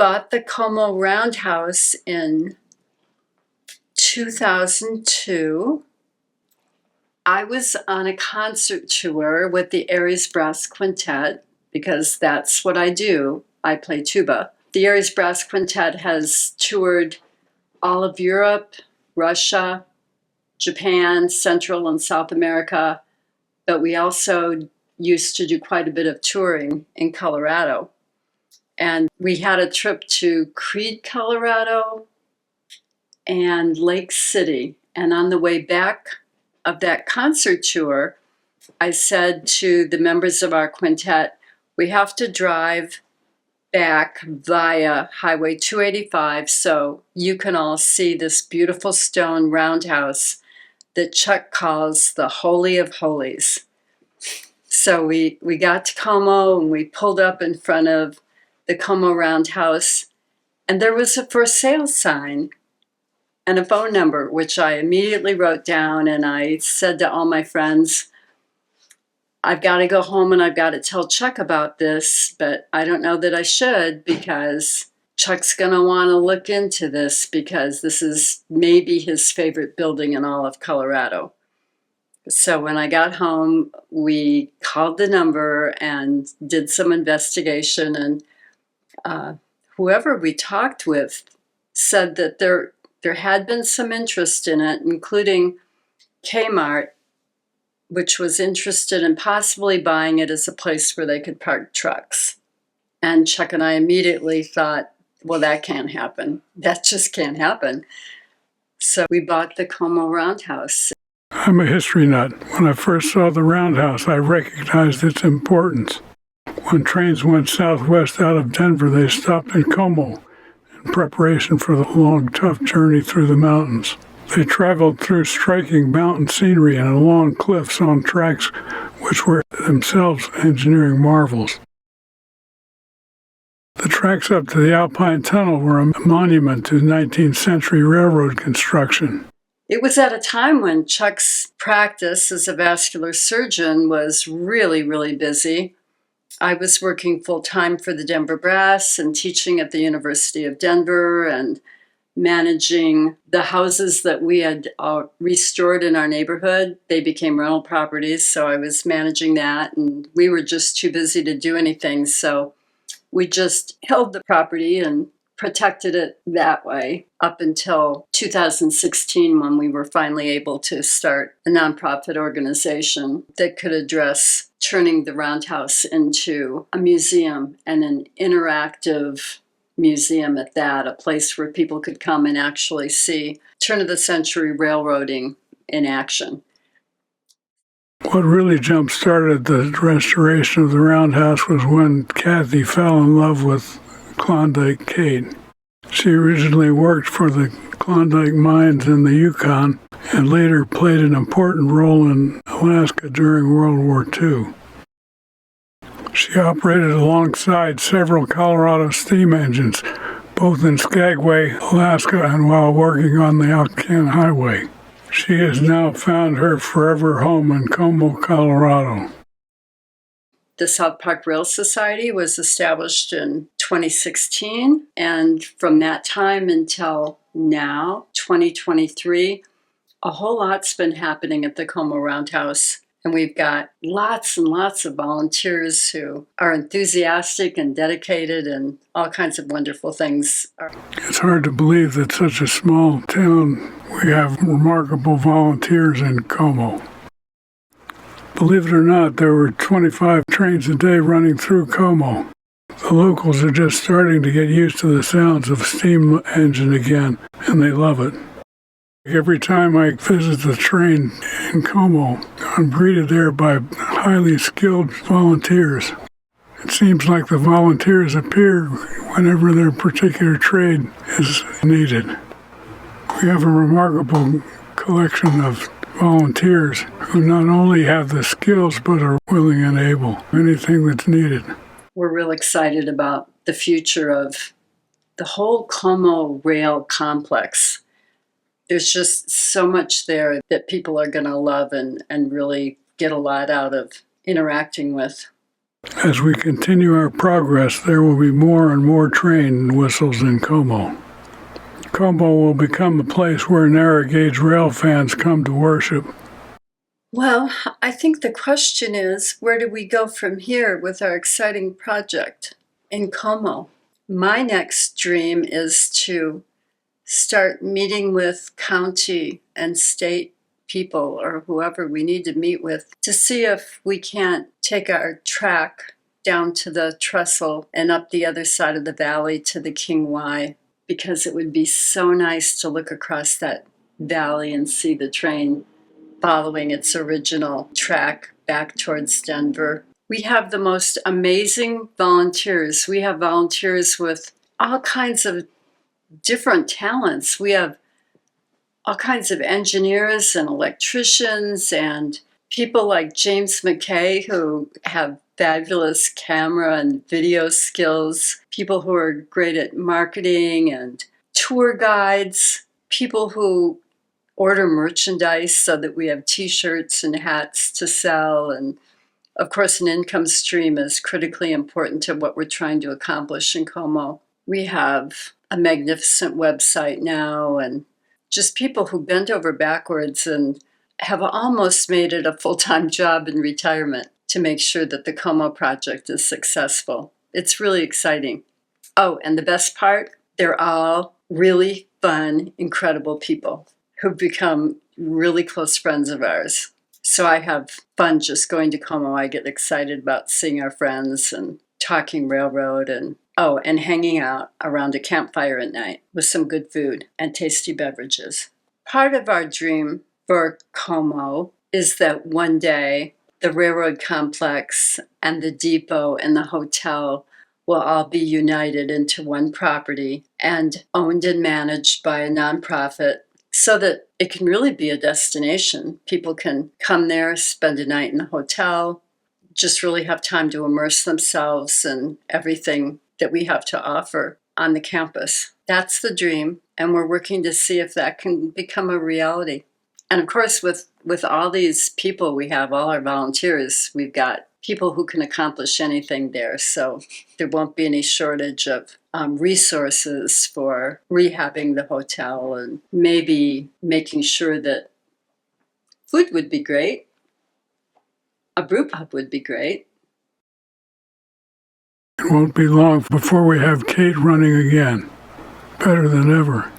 bought the Como Roundhouse in 2002. I was on a concert tour with the Aries Brass Quintet because that's what I do. I play tuba. The Aries Brass Quintet has toured all of Europe, Russia, Japan, Central and South America, but we also used to do quite a bit of touring in Colorado. And we had a trip to Creede, Colorado, and Lake City. And on the way back of that concert tour, I said to the members of our quintet, we have to drive back via Highway 285 so you can all see this beautiful stone roundhouse that Chuck calls the Holy of Holies. So we got to Como and we pulled up in front of the Como Roundhouse, and there was a for sale sign and a phone number, which I immediately wrote down, and I said to all my friends, I've got to go home and I've got to tell Chuck about this, but I don't know that I should because Chuck's going to want to look into this because this is maybe his favorite building in all of Colorado. So when I got home, we called the number and did some investigation, and whoever we talked with said that there had been some interest in it, including Kmart, which was interested in possibly buying it as a place where they could park trucks. And Chuck and I immediately thought, well, that can't happen. That just can't happen. So we bought the Como Roundhouse. I'm a history nut. When I first saw the roundhouse, I recognized its importance. When trains went southwest out of Denver, they stopped in Como in preparation for the long, tough journey through the mountains. They traveled through striking mountain scenery and along cliffs on tracks which were themselves engineering marvels. The tracks up to the Alpine Tunnel were a monument to 19th century railroad construction. It was at a time when Chuck's practice as a vascular surgeon was really, really busy. I was working full-time for the Denver Brass and teaching at the University of Denver and managing the houses that we had restored in our neighborhood. They became rental properties, so I was managing that, and we were just too busy to do anything, so we just held the property and protected it that way up until 2016 when we were finally able to start a nonprofit organization that could address turning the Roundhouse into a museum, and an interactive museum at that, a place where people could come and actually see turn-of-the-century railroading in action. What really jump-started the restoration of the Roundhouse was when Kathy fell in love with Klondike Kate. She originally worked for the Klondike mines in the Yukon and later played an important role in Alaska during World War II. She operated alongside several Colorado steam engines, both in Skagway, Alaska, and while working on the Alcan Highway. She has now found her forever home in Como, Colorado. The South Park Rail Society was established in 2016, and from that time until now, 2023, a whole lot's been happening at the Como Roundhouse. And we've got lots and lots of volunteers who are enthusiastic and dedicated, and all kinds of wonderful things. It's hard to believe that such a small town, we have remarkable volunteers in Como. Believe it or not, there were 25 trains a day running through Como. The locals are just starting to get used to the sounds of a steam engine again, and they love it. Every time I visit the train in Como, I'm greeted there by highly skilled volunteers. It seems like the volunteers appear whenever their particular trade is needed. We have a remarkable collection of volunteers who not only have the skills but are willing and able, anything that's needed. We're real excited about the future of the whole Como rail complex. There's just so much there that people are going to love and really get a lot out of interacting with. As we continue our progress, there will be more and more train whistles in Como. Como will become a place where narrow gauge rail fans come to worship. Well, I think the question is, where do we go from here with our exciting project in Como? My next dream is to start meeting with county and state people or whoever we need to meet with to see if we can't take our track down to the trestle and up the other side of the valley to the King Y, because it would be so nice to look across that valley and see the train following its original track back towards Denver. We have the most amazing volunteers. We have volunteers with all kinds of different talents. We have all kinds of engineers and electricians and people like James McKay who have fabulous camera and video skills, people who are great at marketing and tour guides, people who order merchandise so that we have t-shirts and hats to sell. And of course, an income stream is critically important to what we're trying to accomplish in Como. We have a magnificent website now and just people who bent over backwards and have almost made it a full-time job in retirement to make sure that the Como project is successful. It's really exciting. Oh, and the best part, they're all really fun, incredible people who've become really close friends of ours. So I have fun just going to Como. I get excited about seeing our friends and talking railroad and hanging out around a campfire at night with some good food and tasty beverages. Part of our dream for Como is that one day the railroad complex and the depot and the hotel will all be united into one property and owned and managed by a nonprofit so that it can really be a destination. People can come there, spend a night in the hotel, just really have time to immerse themselves in everything that we have to offer on the campus. That's the dream, and we're working to see if that can become a reality. And of course, with all these people we have, all our volunteers, we've got people who can accomplish anything there. So there won't be any shortage of resources for rehabbing the hotel and maybe making sure that food would be great. A brew pub would be great. It won't be long before we have Kate running again, better than ever.